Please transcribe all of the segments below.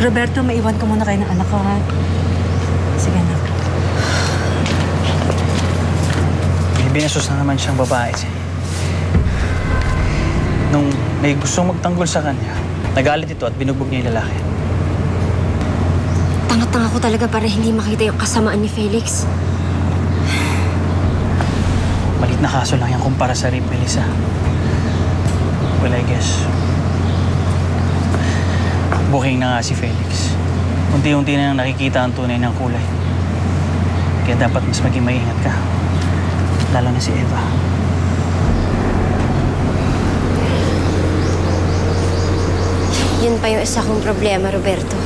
Roberto, maiwan ko muna kayo ng anak ko, ha? Sige, anak. May binasos na naman siyang babae. Nung may gustong magtanggol sa kanya, nagalit ito at binugbog niya yung lalaki. Tanga-tanga ko talaga para hindi makita yung kasamaan ni Felix. Malit na kaso lang yan kumpara sa rape, Melissa. Well, I guess, booking na nga si Felix. Unti-unti na nang nakikita ang tunay ng kulay. Kaya dapat mas maging maingat ka. Lalo na si Eva. Yun pa yung isa kong problema, Roberto.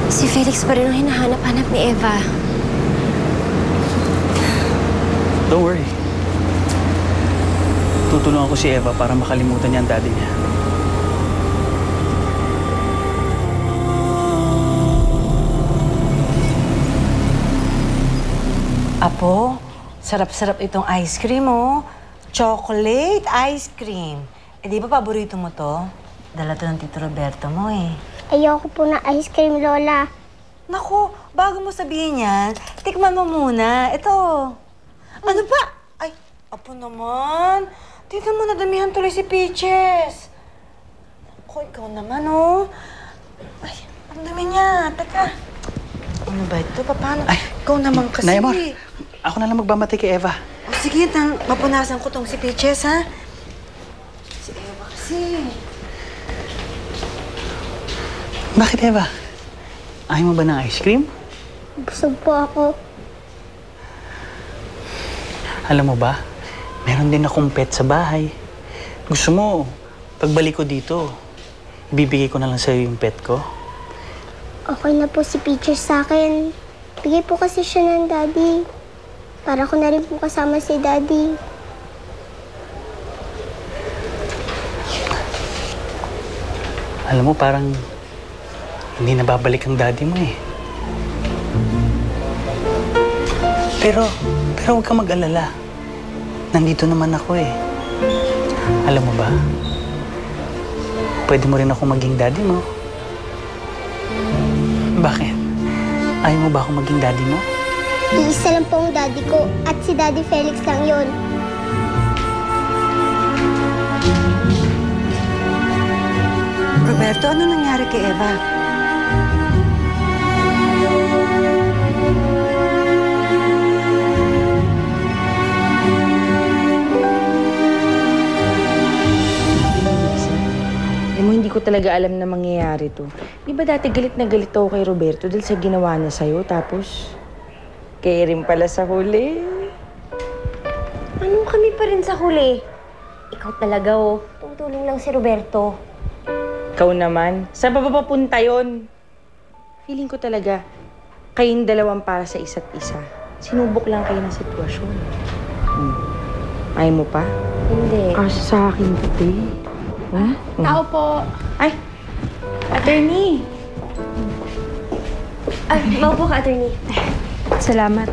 Si Felix pa rin ang hinahanap-hanap ni Eva. Don't worry. Tutulungan ko si Eva para makalimutan niya ang daddy niya. Apo, sarap-sarap itong ice cream, oh. Chocolate ice cream. Eh, di ba paborito mo to? Dala to ng Tito Roberto mo, eh. Ayoko po ng ice cream, Lola. Naku, bago mo sabihin yan, tikman mo muna. Ito. Ano ba? Ay, apo naman. Tignan mo, nadamihan tuloy si Peaches. Ako, ikaw naman, oh. Ay, ang dami niya. Teka. Ano ba ito? Paano? Ay, ikaw naman kasi. Nayamor, ako na lang magbamati kay Eva. O, sige, mapunasan ko tong si Peaches, ha? Si Eva kasi. Bakit, Eva? Ayaw mo ba ng ice cream? Busog po ako. Alam mo ba, meron din akong pet sa bahay. Gusto mo, pagbalik ko dito, ibibigay ko na lang sa'yo yung pet ko. Okay na po si Peaches sa akin. Bigay po kasi siya ng Daddy. Para ko na rin po kasama si Daddy. Alam mo, parang hindi na babalik ang daddy mo eh. Pero huwag kang mag-alala. Nandito naman ako eh. Alam mo ba, pwede mo rin ako maging daddy mo. Bakit? Ayaw mo ba ako maging daddy mo? Iisa lang po ang Daddy ko at si Daddy Felix lang yon. Roberto, ano nangyari kay Eva? Alam mo, hindi ko talaga alam na mangyayari to. Di ba dati galit na galit ako kay Roberto dahil sa ginawa niya sa'yo, tapos kaya rin pala sa huli. Anong kami pa rin sa huli? Ikaw talaga, oh. Tutulong lang si Roberto. Ikaw naman, saan pa ba papunta yun? Feeling ko talaga, kayong dalawang para sa isa't isa. Sinubok lang kayo ng sitwasyon. Ayaw mo pa? Hindi. Kasi sa akin, today. Ha? Tao po. Ay! Attorney! Maupo ka, attorney. Salamat.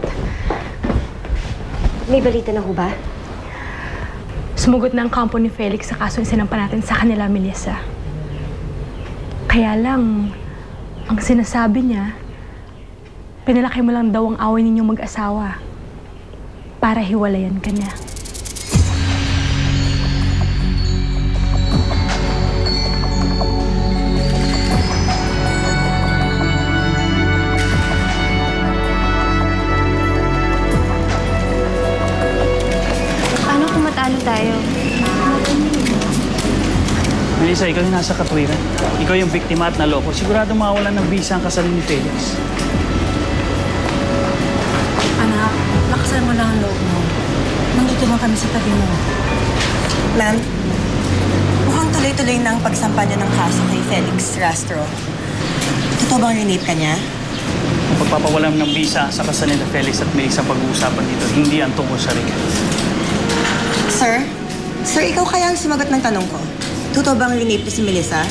May balita na ho ba? Sumugot na ang kampo ni Felix sa kaso yung sinampa natin sa kanila, Melissa. Kaya lang, ang sinasabi niya, pinalaki mo lang daw ang away ninyong mag-asawa para hiwalayan ka niya. Paano kung matalo tayo? Melissa, ikaw yung nasa katwiran. Ikaw yung biktima at naloko. Sigurado mawalan ng visa ang kasal ni Felix. Anak, lakasan mo lang ang loob mo. Nandito lang kami sa tabi mo. Ma'am, mukhang tuloy-tuloy na ang pagsampa niyo ng kaso kay Felix Rastro. Totoo bang rinate ka niya? Ang pagpapawalan ng visa sa kasal ni Felix at Melissa pag-uusapan dito, hindi ang tungkol sa rin. Sir, ikaw kaya ang sumagot ng tanong ko. Totoo bang rinate ko si Melissa?